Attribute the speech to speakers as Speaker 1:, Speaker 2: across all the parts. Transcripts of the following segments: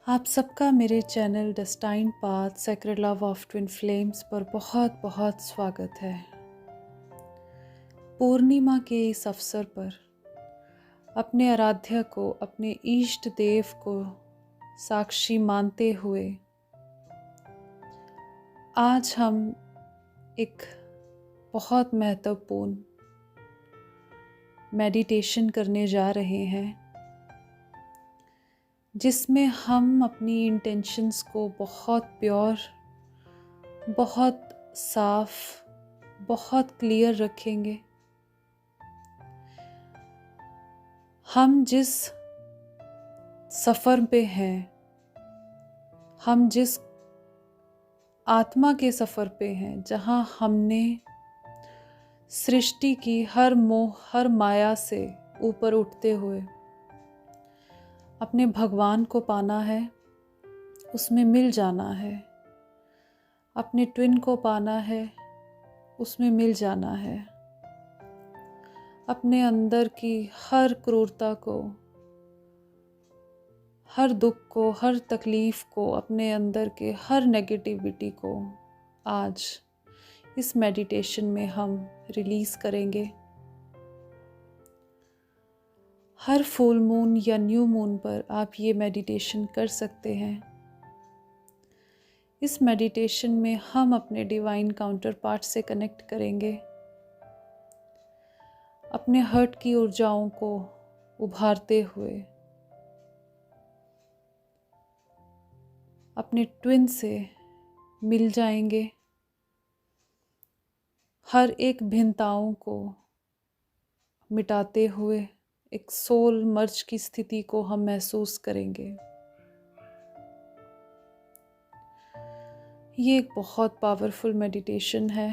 Speaker 1: आप सबका मेरे channel destined path sacred love of twin flames पर बहुत बहुत स्वागत है। पूर्णिमा के इस अवसर पर अपने आराध्य को, अपने इष्ट देव को साक्षी मानते हुए आज हम एक बहुत महत्वपूर्ण मेडिटेशन करने जा रहे हैं, जिसमें हम अपनी इंटेंशंस को बहुत प्योर, बहुत साफ, बहुत क्लियर रखेंगे। हम जिस सफ़र पे हैं, हम जिस आत्मा के सफ़र पे हैं, जहाँ हमने सृष्टि की हर मोह, हर माया से ऊपर उठते हुए अपने भगवान को पाना है, उसमें मिल जाना है। अपने ट्विन को पाना है, उसमें मिल जाना है। अपने अंदर की हर क्रूरता को, हर दुख को, हर तकलीफ़ को, अपने अंदर के हर नेगेटिविटी को आज इस मेडिटेशन में हम रिलीज़ करेंगे। हर फुल मून या न्यू मून पर आप ये मेडिटेशन कर सकते हैं। इस मेडिटेशन में हम अपने डिवाइन काउंटर पार्ट से कनेक्ट करेंगे, अपने हर्ट की ऊर्जाओं को उभारते हुए अपने ट्विन से मिल जाएंगे। हर एक भिन्नताओं को मिटाते हुए एक सोल मर्ज की स्थिति को हम महसूस करेंगे। ये एक बहुत पावरफुल मेडिटेशन है।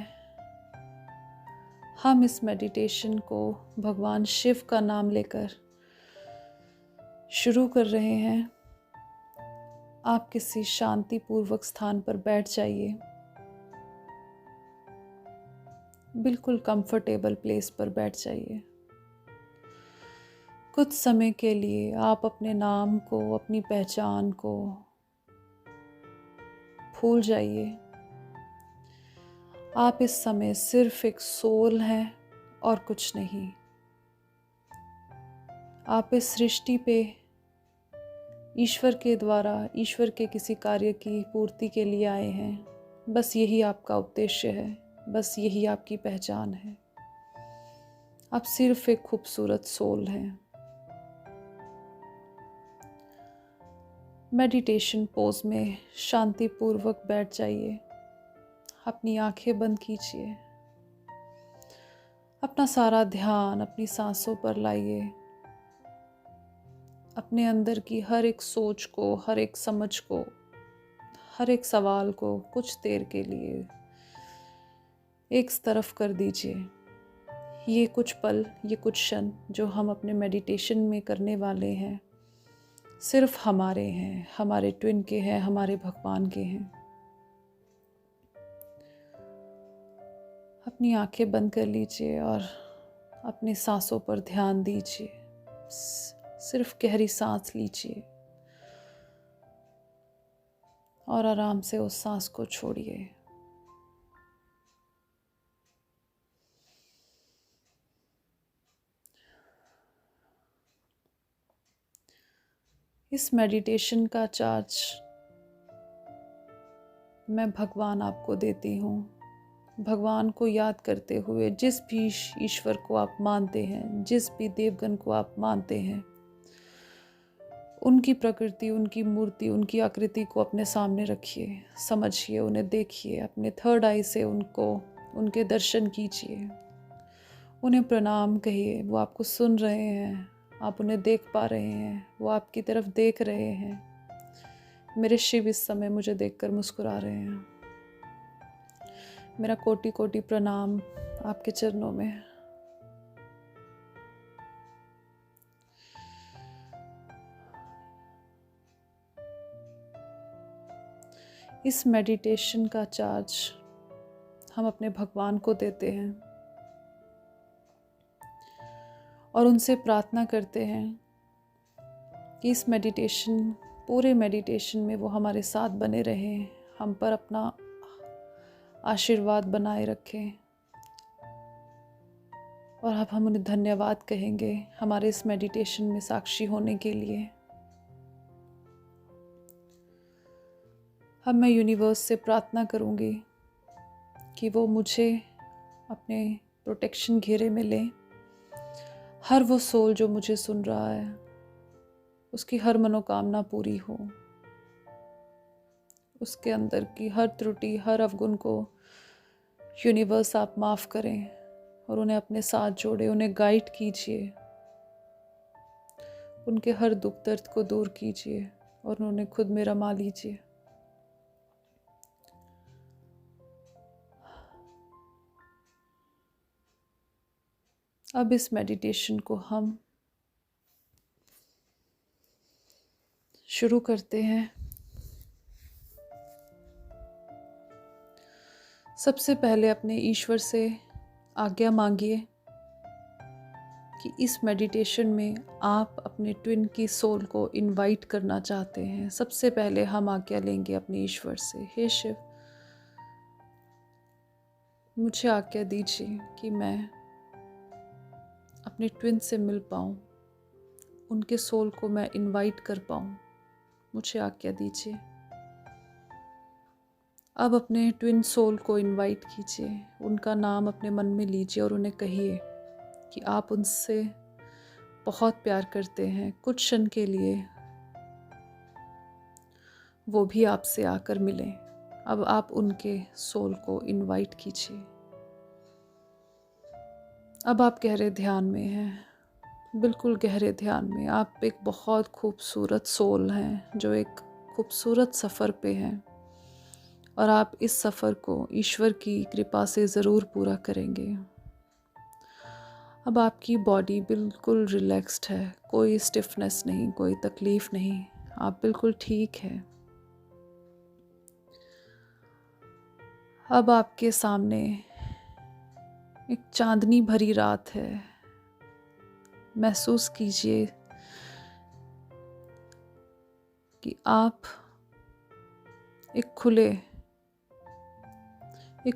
Speaker 1: हम इस मेडिटेशन को भगवान शिव का नाम लेकर शुरू कर रहे हैं। आप किसी शांतिपूर्वक स्थान पर बैठ जाइए, बिल्कुल कंफर्टेबल प्लेस पर बैठ जाइए। कुछ समय के लिए आप अपने नाम को, अपनी पहचान को भूल जाइए। आप इस समय सिर्फ एक सोल हैं और कुछ नहीं। आप इस सृष्टि पे ईश्वर के द्वारा, ईश्वर के किसी कार्य की पूर्ति के लिए आए हैं। बस यही आपका उद्देश्य है, बस यही आपकी पहचान है। आप सिर्फ एक खूबसूरत सोल हैं। मेडिटेशन पोज में शांतिपूर्वक बैठ जाइए। अपनी आंखें बंद कीजिए। अपना सारा ध्यान अपनी सांसों पर लाइए। अपने अंदर की हर एक सोच को, हर एक समझ को, हर एक सवाल को कुछ देर के लिए एक तरफ कर दीजिए। ये कुछ पल, ये कुछ क्षण जो हम अपने मेडिटेशन में करने वाले हैं, सिर्फ हमारे हैं, हमारे ट्विन के हैं, हमारे भगवान के हैं। अपनी आंखें बंद कर लीजिए और अपनी सांसों पर ध्यान दीजिए। सिर्फ गहरी सांस लीजिए और आराम से उस सांस को छोड़िए। इस मेडिटेशन का चार्ज मैं भगवान आपको देती हूँ। भगवान को याद करते हुए जिस भी ईश्वर को आप मानते हैं, जिस भी देवगण को आप मानते हैं, उनकी प्रकृति, उनकी मूर्ति, उनकी आकृति को अपने सामने रखिए, समझिए, उन्हें देखिए। अपने थर्ड आई से उनके दर्शन कीजिए। उन्हें प्रणाम कहिए। वो आपको सुन रहे हैं, आप उन्हें देख पा रहे हैं, वो आपकी तरफ देख रहे हैं। मेरे शिव इस समय मुझे देखकर मुस्कुरा रहे हैं। मेरा कोटि कोटि प्रणाम आपके चरणों में। इस मेडिटेशन का चार्ज हम अपने भगवान को देते हैं और उनसे प्रार्थना करते हैं कि इस मेडिटेशन पूरे मेडिटेशन में वो हमारे साथ बने रहें, हम पर अपना आशीर्वाद बनाए रखें। और अब हम उन्हें धन्यवाद कहेंगे हमारे इस मेडिटेशन में साक्षी होने के लिए। अब मैं यूनिवर्स से प्रार्थना करूंगी कि वो मुझे अपने प्रोटेक्शन घेरे में ले। हर वो सोल जो मुझे सुन रहा है, उसकी हर मनोकामना पूरी हो। उसके अंदर की हर त्रुटि, हर अवगुण को यूनिवर्स आप माफ़ करें और उन्हें अपने साथ जोड़े, उन्हें गाइड कीजिए, उनके हर दुख दर्द को दूर कीजिए और उन्हें खुद में रमा लीजिए। अब इस मेडिटेशन को हम शुरू करते हैं। सबसे पहले अपने ईश्वर से आज्ञा मांगिए कि इस मेडिटेशन में आप अपने ट्विन की सोल को इनवाइट करना चाहते हैं। सबसे पहले हम आज्ञा लेंगे अपने ईश्वर से। हे शिव, मुझे आज्ञा दीजिए कि मैं अपने ट्विन से मिल पाऊँ, उनके सोल को मैं इनवाइट कर पाऊँ। मुझे आज्ञा दीजिए। अब अपने ट्विन सोल को इनवाइट कीजिए, उनका नाम अपने मन में लीजिए और उन्हें कहिए कि आप उनसे बहुत प्यार करते हैं। कुछ क्षण के लिए वो भी आपसे आकर मिलें। अब आप उनके सोल को इनवाइट कीजिए। अब आप गहरे ध्यान में हैं, बिल्कुल गहरे ध्यान में। आप एक बहुत खूबसूरत सोल हैं जो एक खूबसूरत सफ़र पे हैं और आप इस सफ़र को ईश्वर की कृपा से ज़रूर पूरा करेंगे। अब आपकी बॉडी बिल्कुल रिलैक्स्ड है, कोई स्टिफनेस नहीं, कोई तकलीफ़ नहीं, आप बिल्कुल ठीक हैं। अब आपके सामने एक चांदनी भरी रात है। महसूस कीजिए कि आप एक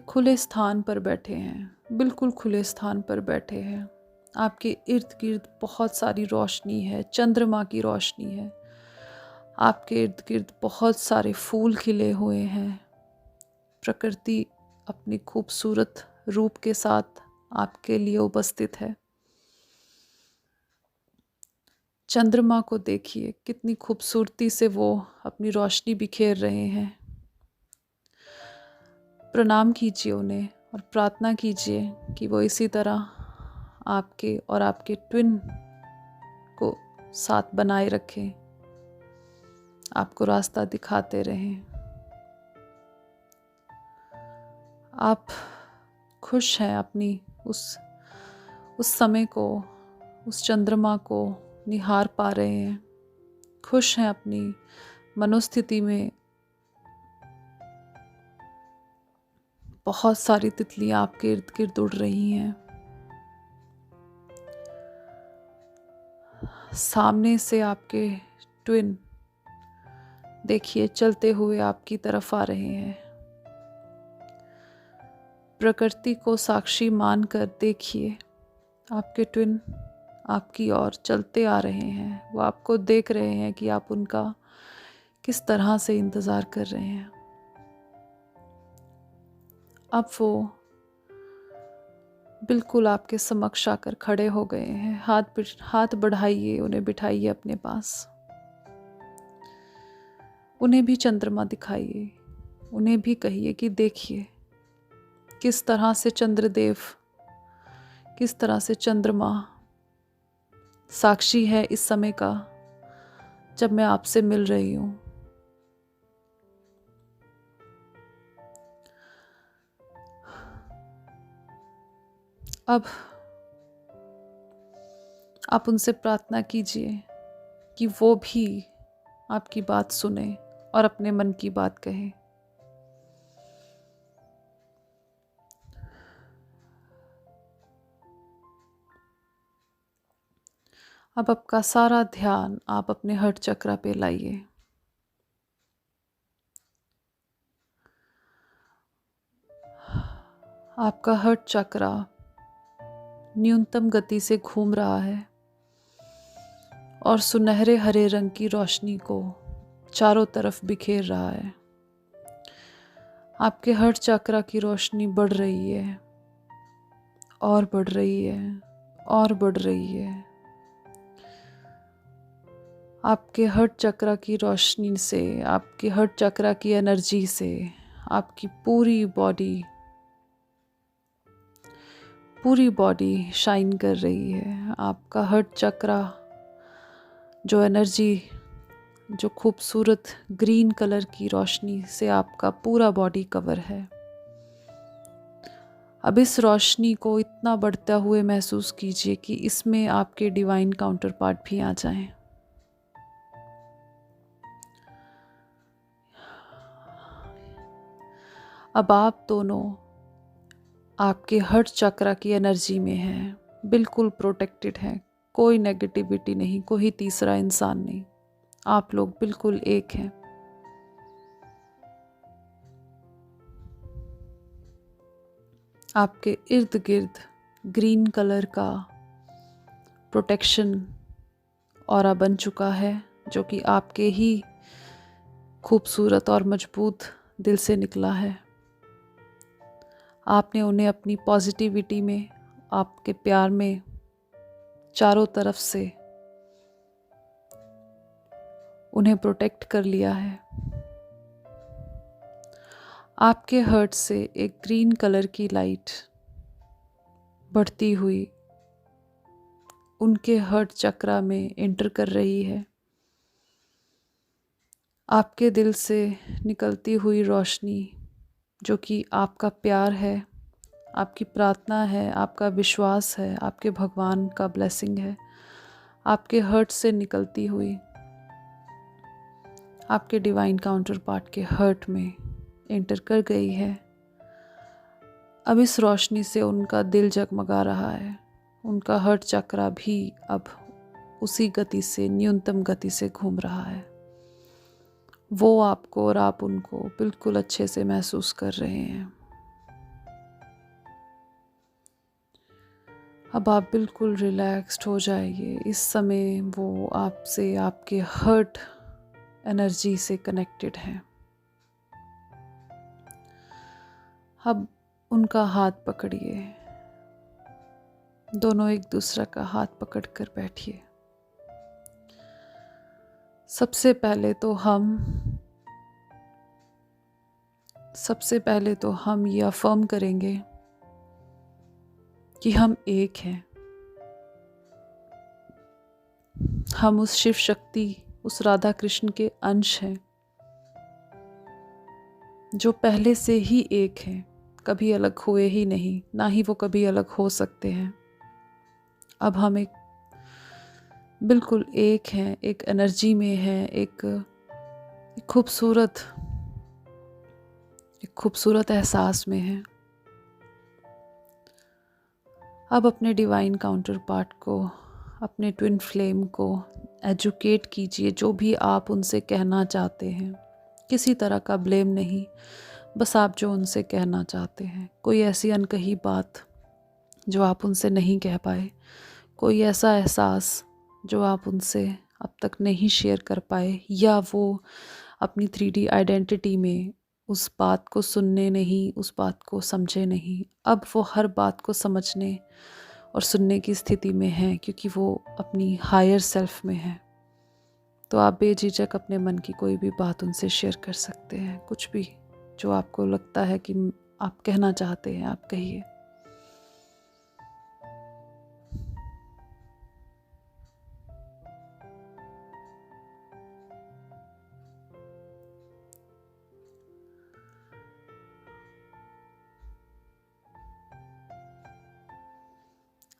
Speaker 1: खुले स्थान पर बैठे हैं, बिल्कुल खुले स्थान पर बैठे हैं। आपके इर्द गिर्द बहुत सारी रोशनी है, चंद्रमा की रोशनी है। आपके इर्द गिर्द बहुत सारे फूल खिले हुए हैं। प्रकृति अपनी खूबसूरत रूप के साथ आपके लिए उपस्थित है। चंद्रमा को देखिए, कितनी खूबसूरती से वो अपनी रोशनी बिखेर रहे हैं। प्रणाम कीजिए उन्हें और प्रार्थना कीजिए कि वो इसी तरह आपके और आपके ट्विन को साथ बनाए रखें, आपको रास्ता दिखाते रहें। आप खुश हैं अपनी उस समय को, उस चंद्रमा को निहार पा रहे हैं। खुश हैं अपनी मनोस्थिति में। बहुत सारी तितलियां आपके इर्द गिर्द उड़ रही हैं। सामने से आपके ट्विन देखिए चलते हुए आपकी तरफ आ रहे हैं। प्रकृति को साक्षी मानकर देखिए, आपके ट्विन आपकी ओर चलते आ रहे हैं। वो आपको देख रहे हैं कि आप उनका किस तरह से इंतज़ार कर रहे हैं। अब वो बिल्कुल आपके समक्ष आकर खड़े हो गए हैं। हाथ बढ़ाइए, उन्हें बिठाइए अपने पास। उन्हें भी चंद्रमा दिखाइए। उन्हें भी कहिए कि देखिए किस तरह से चंद्रदेव, किस तरह से चंद्रमा साक्षी है इस समय का जब मैं आपसे मिल रही हूँ। अब आप उनसे प्रार्थना कीजिए कि वो भी आपकी बात सुने और अपने मन की बात कहें। अब आपका सारा ध्यान आप अपने हर्ट चक्र पे लाइए। आपका हार्ट चक्रा न्यूनतम गति से घूम रहा है और सुनहरे हरे रंग की रोशनी को चारों तरफ बिखेर रहा है। आपके हार्ट चक्रा की रोशनी बढ़ रही है और बढ़ रही है और बढ़ रही है। आपके हार्ट चक्रा की रोशनी से, आपके हार्ट चक्रा की एनर्जी से आपकी पूरी बॉडी शाइन कर रही है। आपका हार्ट चक्रा जो एनर्जी, जो खूबसूरत ग्रीन कलर की रोशनी से आपका पूरा बॉडी कवर है। अब इस रोशनी को इतना बढ़ता हुए महसूस कीजिए कि इसमें आपके डिवाइन काउंटर पार्ट भी आ जाएं। अब आप दोनों आपके हार्ट चक्रा की एनर्जी में हैं, बिल्कुल प्रोटेक्टेड हैं। कोई नेगेटिविटी नहीं, कोई तीसरा इंसान नहीं। आप लोग बिल्कुल एक हैं। आपके इर्द गिर्द ग्रीन कलर का प्रोटेक्शन ऑरा बन चुका है, जो कि आपके ही खूबसूरत और मजबूत दिल से निकला है। आपने उन्हें अपनी पॉजिटिविटी में, आपके प्यार में चारों तरफ से उन्हें प्रोटेक्ट कर लिया है। आपके हार्ट से एक ग्रीन कलर की लाइट बढ़ती हुई उनके हार्ट चक्रा में एंटर कर रही है। आपके दिल से निकलती हुई रोशनी, जो कि आपका प्यार है, आपकी प्रार्थना है, आपका विश्वास है, आपके भगवान का ब्लेसिंग है, आपके हार्ट से निकलती हुई आपके डिवाइन काउंटर पार्ट के हार्ट में एंटर कर गई है। अब इस रोशनी से उनका दिल जगमगा रहा है। उनका हार्ट चक्रा भी अब उसी गति से, न्यूनतम गति से घूम रहा है। वो आपको और आप उनको बिल्कुल अच्छे से महसूस कर रहे हैं। अब आप बिल्कुल रिलैक्स्ड हो जाइए। इस समय वो आपसे, आपके हार्ट एनर्जी से कनेक्टेड हैं। अब उनका हाथ पकड़िए, दोनों एक दूसरे का हाथ पकड़कर बैठिए। सबसे पहले तो हम ये अफर्म करेंगे कि हम एक हैं। हम उस शिव शक्ति, उस राधा कृष्ण के अंश हैं, जो पहले से ही एक हैं, कभी अलग हुए ही नहीं, ना ही वो कभी अलग हो सकते हैं। अब हम बिल्कुल एक हैं, एक एनर्जी में हैं, एक खूबसूरत एहसास में हैं। अब अपने डिवाइन काउंटर पार्ट को, अपने ट्विन फ्लेम को एजुकेट कीजिए, जो भी आप उनसे कहना चाहते हैं। किसी तरह का ब्लेम नहीं, बस आप जो उनसे कहना चाहते हैं। कोई ऐसी अनकही बात जो आप उनसे नहीं कह पाए, कोई ऐसा एहसास जो आप उनसे अब तक नहीं शेयर कर पाए, या वो अपनी 3D आइडेंटिटी में उस बात को सुनने नहीं, उस बात को समझे नहीं। अब वो हर बात को समझने और सुनने की स्थिति में हैं, क्योंकि वो अपनी हायर सेल्फ में है। तो आप बेझिझक अपने मन की कोई भी बात उनसे शेयर कर सकते हैं। कुछ भी जो आपको लगता है कि आप कहना चाहते हैं, आप कहिए।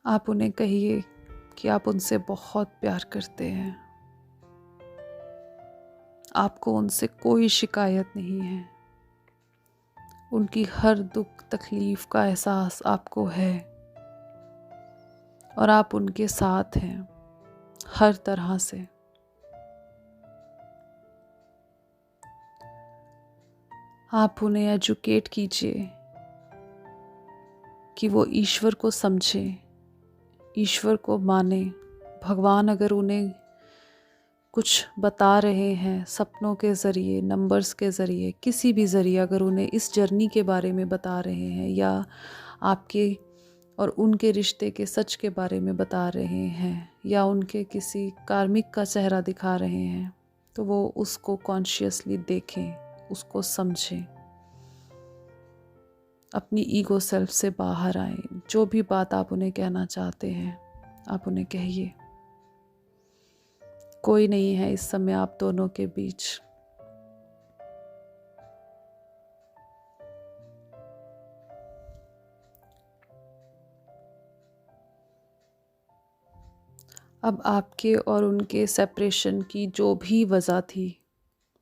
Speaker 1: आप उन्हें कहिए कि आप उनसे बहुत प्यार करते हैं। आपको उनसे कोई शिकायत नहीं है। उनकी हर दुख तकलीफ का एहसास आपको है और आप उनके साथ हैं हर तरह से। आप उन्हें एजुकेट कीजिए कि वो ईश्वर को समझें, ईश्वर को माने। भगवान अगर उन्हें कुछ बता रहे हैं सपनों के ज़रिए, नंबर्स के ज़रिए, किसी भी ज़रिए अगर उन्हें इस जर्नी के बारे में बता रहे हैं या आपके और उनके रिश्ते के सच के बारे में बता रहे हैं या उनके किसी कार्मिक का चेहरा दिखा रहे हैं, तो वो उसको कॉन्शियसली देखें, उसको समझें, अपनी ईगो सेल्फ से बाहर आएं। जो भी बात आप उन्हें कहना चाहते हैं आप उन्हें कहिए। कोई नहीं है इस समय आप दोनों के बीच। अब आपके और उनके सेपरेशन की जो भी वजह थी,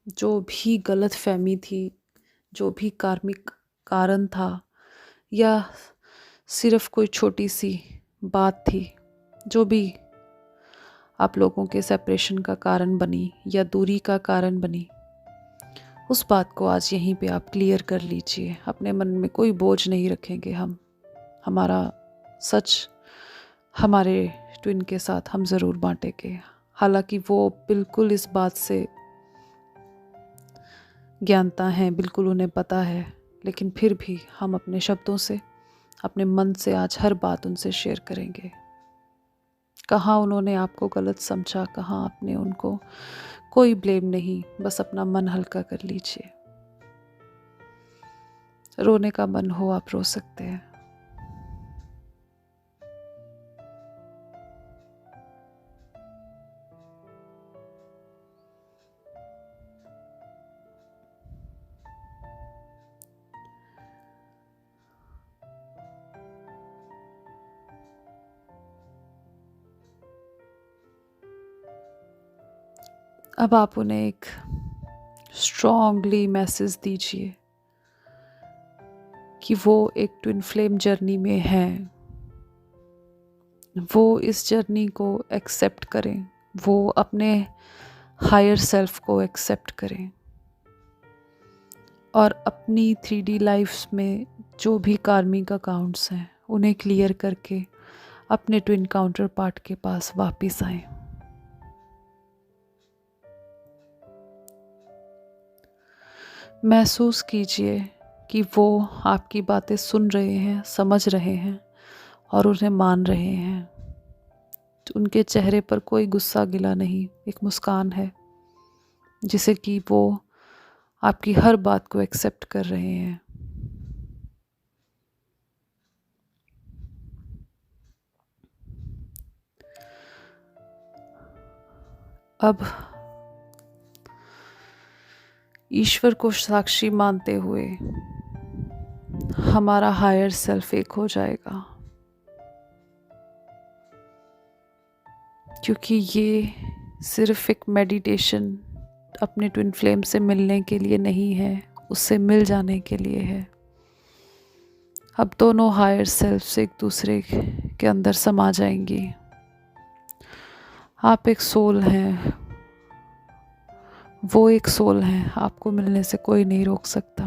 Speaker 1: जो भी गलत फहमी थी, जो भी कार्मिक कारण था या सिर्फ कोई छोटी सी बात थी जो भी आप लोगों के सेपरेशन का कारण बनी या दूरी का कारण बनी, उस बात को आज यहीं पे आप क्लियर कर लीजिए। अपने मन में कोई बोझ नहीं रखेंगे हम। हमारा सच हमारे ट्विन के साथ हम ज़रूर बांटेंगे। हालांकि वो बिल्कुल इस बात से ज्ञानता हैं, बिल्कुल उन्हें पता है, लेकिन फिर भी हम अपने शब्दों से, अपने मन से आज हर बात उनसे शेयर करेंगे। कहाँ उन्होंने आपको गलत समझा, कहाँ आपने उनको, कोई ब्लेम नहीं, बस अपना मन हल्का कर लीजिए। रोने का मन हो आप रो सकते हैं। अब आप उन्हें एक स्ट्रॉन्गली मैसेज दीजिए कि वो एक ट्विन फ्लेम जर्नी में हैं। वो इस जर्नी को एक्सेप्ट करें, वो अपने हायर सेल्फ को एक्सेप्ट करें और अपनी 3D लाइफ में जो भी कार्मिक अकाउंट्स हैं उन्हें क्लियर करके अपने ट्विन काउंटर पार्ट के पास वापस आएं। महसूस कीजिए कि वो आपकी बातें सुन रहे हैं, समझ रहे हैं और उन्हें मान रहे हैं। तो उनके चेहरे पर कोई गुस्सा गिला नहीं, एक मुस्कान है जिसे कि वो आपकी हर बात को एक्सेप्ट कर रहे हैं। अब ईश्वर को साक्षी मानते हुए हमारा हायर सेल्फ एक हो जाएगा, क्योंकि ये सिर्फ एक मेडिटेशन अपने ट्विन फ्लेम से मिलने के लिए नहीं है, उससे मिल जाने के लिए है। अब दोनों हायर सेल्फ से एक दूसरे के अंदर समा जाएंगी। आप एक सोल हैं, वो एक सोल हैं, आपको मिलने से कोई नहीं रोक सकता।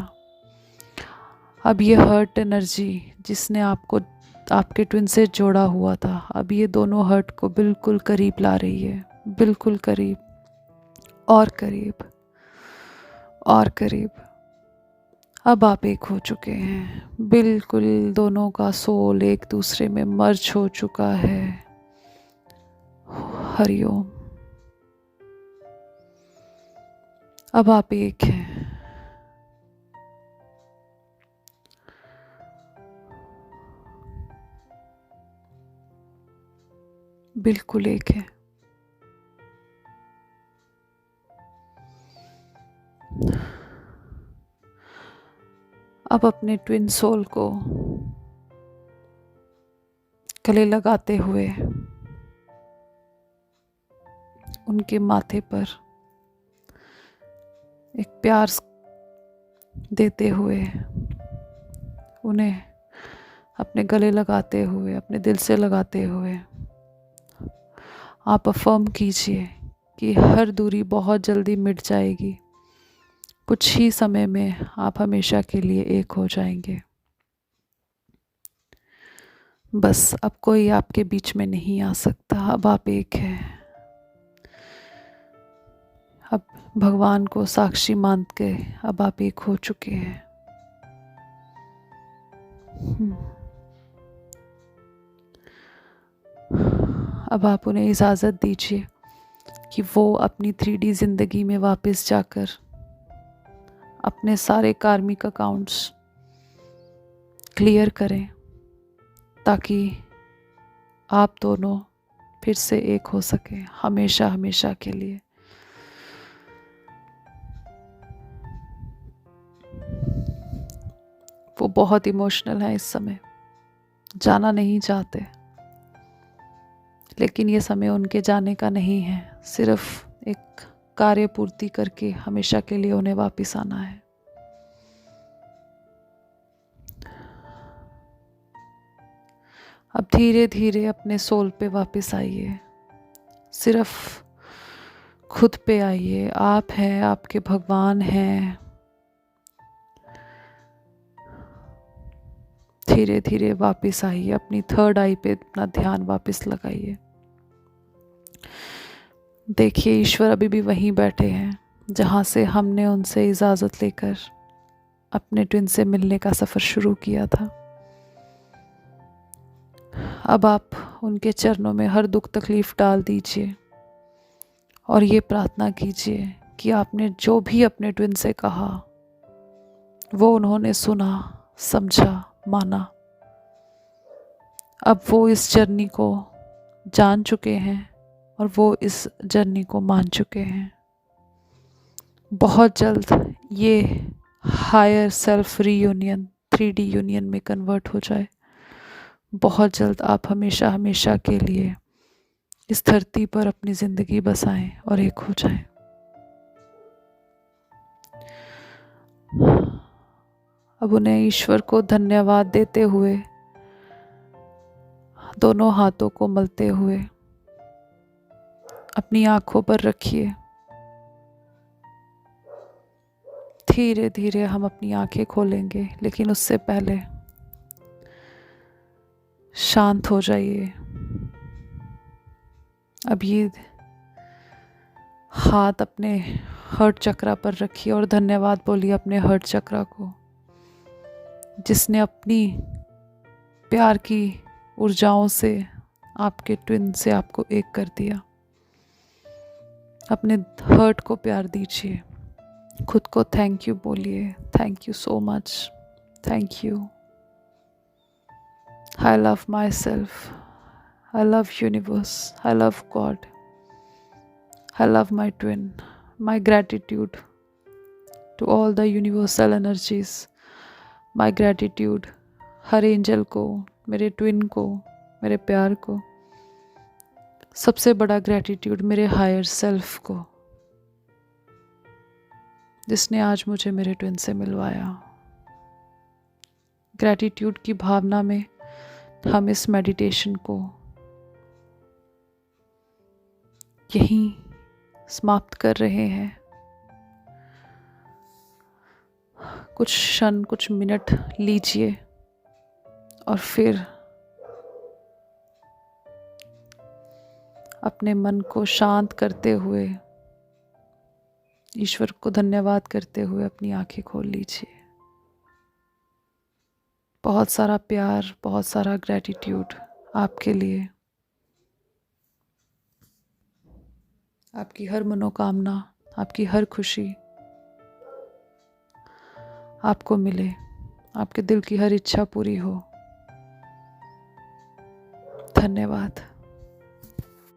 Speaker 1: अब ये हर्ट एनर्जी जिसने आपको आपके ट्विन से जोड़ा हुआ था, अब ये दोनों हर्ट को बिल्कुल करीब ला रही है, बिल्कुल करीब और करीब और करीब। अब आप एक हो चुके हैं, बिल्कुल दोनों का सोल एक दूसरे में मर्ज हो चुका है। हरिओम। अब आप एक हैं। बिल्कुल एक है। अब अपने ट्विन सोल को गले लगाते हुए उनके माथे पर एक प्यार देते हुए, उन्हें अपने गले लगाते हुए, अपने दिल से लगाते हुए आप अफर्म कीजिए कि हर दूरी बहुत जल्दी मिट जाएगी। कुछ ही समय में आप हमेशा के लिए एक हो जाएंगे। बस अब कोई आपके बीच में नहीं आ सकता, अब आप एक हैं। अब भगवान को साक्षी मान के अब आप एक हो चुके हैं। अब आप उन्हें इजाज़त दीजिए कि वो अपनी 3D ज़िंदगी में वापस जाकर अपने सारे कार्मिक अकाउंट्स क्लियर करें, ताकि आप दोनों फिर से एक हो सके हमेशा हमेशा के लिए। वो बहुत इमोशनल है इस समय, जाना नहीं चाहते, लेकिन ये समय उनके जाने का नहीं है, सिर्फ एक कार्य पूर्ति करके हमेशा के लिए उन्हें वापस आना है। अब धीरे धीरे अपने सोल पे वापस आइए, सिर्फ खुद पे आइए। आप हैं, आपके भगवान हैं। धीरे धीरे वापस आइए, अपनी थर्ड आई पे अपना ध्यान वापस लगाइए। देखिए ईश्वर अभी भी वहीं बैठे हैं जहाँ से हमने उनसे इजाज़त लेकर अपने ट्विन से मिलने का सफ़र शुरू किया था। अब आप उनके चरणों में हर दुख तकलीफ़ डाल दीजिए और ये प्रार्थना कीजिए कि आपने जो भी अपने ट्विन से कहा वो उन्होंने सुना, समझा, माना। अब वो इस जर्नी को जान चुके हैं और वो इस जर्नी को मान चुके हैं। बहुत जल्द ये higher self reunion 3D union में कन्वर्ट हो जाए। बहुत जल्द आप हमेशा हमेशा के लिए इस धरती पर अपनी ज़िंदगी बसाएं और एक हो जाएं। अब उन्हें ईश्वर को धन्यवाद देते हुए दोनों हाथों को मलते हुए अपनी आंखों पर रखिए। धीरे धीरे हम अपनी आंखें खोलेंगे, लेकिन उससे पहले शांत हो जाइए। अब ये हाथ अपने हर्ट चक्रा पर रखिए और धन्यवाद बोलिए अपने हर्ट चक्रा को, जिसने अपनी प्यार की ऊर्जाओं से आपके ट्विन से आपको एक कर दिया। अपने हर्ट को प्यार दीजिए, खुद को थैंक यू बोलिए। Thank you so much, thank you. I love myself, I love universe, I love God, I love my twin. My gratitude to all the universal energies, my gratitude हर angel को, मेरे twin को, मेरे प्यार को। सबसे बड़ा gratitude मेरे हायर सेल्फ को, जिसने आज मुझे मेरे ट्विन से मिलवाया। ग्रैटिट्यूड की भावना में हम इस मेडिटेशन को यहीं समाप्त कर रहे हैं। कुछ क्षण, कुछ मिनट लीजिए और फिर अपने मन को शांत करते हुए, ईश्वर को धन्यवाद करते हुए अपनी आंखें खोल लीजिए। बहुत सारा प्यार, बहुत सारा ग्रैटिट्यूड आपके लिए। आपकी हर मनोकामना, आपकी हर खुशी आपको मिले, आपके दिल की हर इच्छा पूरी हो। धन्यवाद।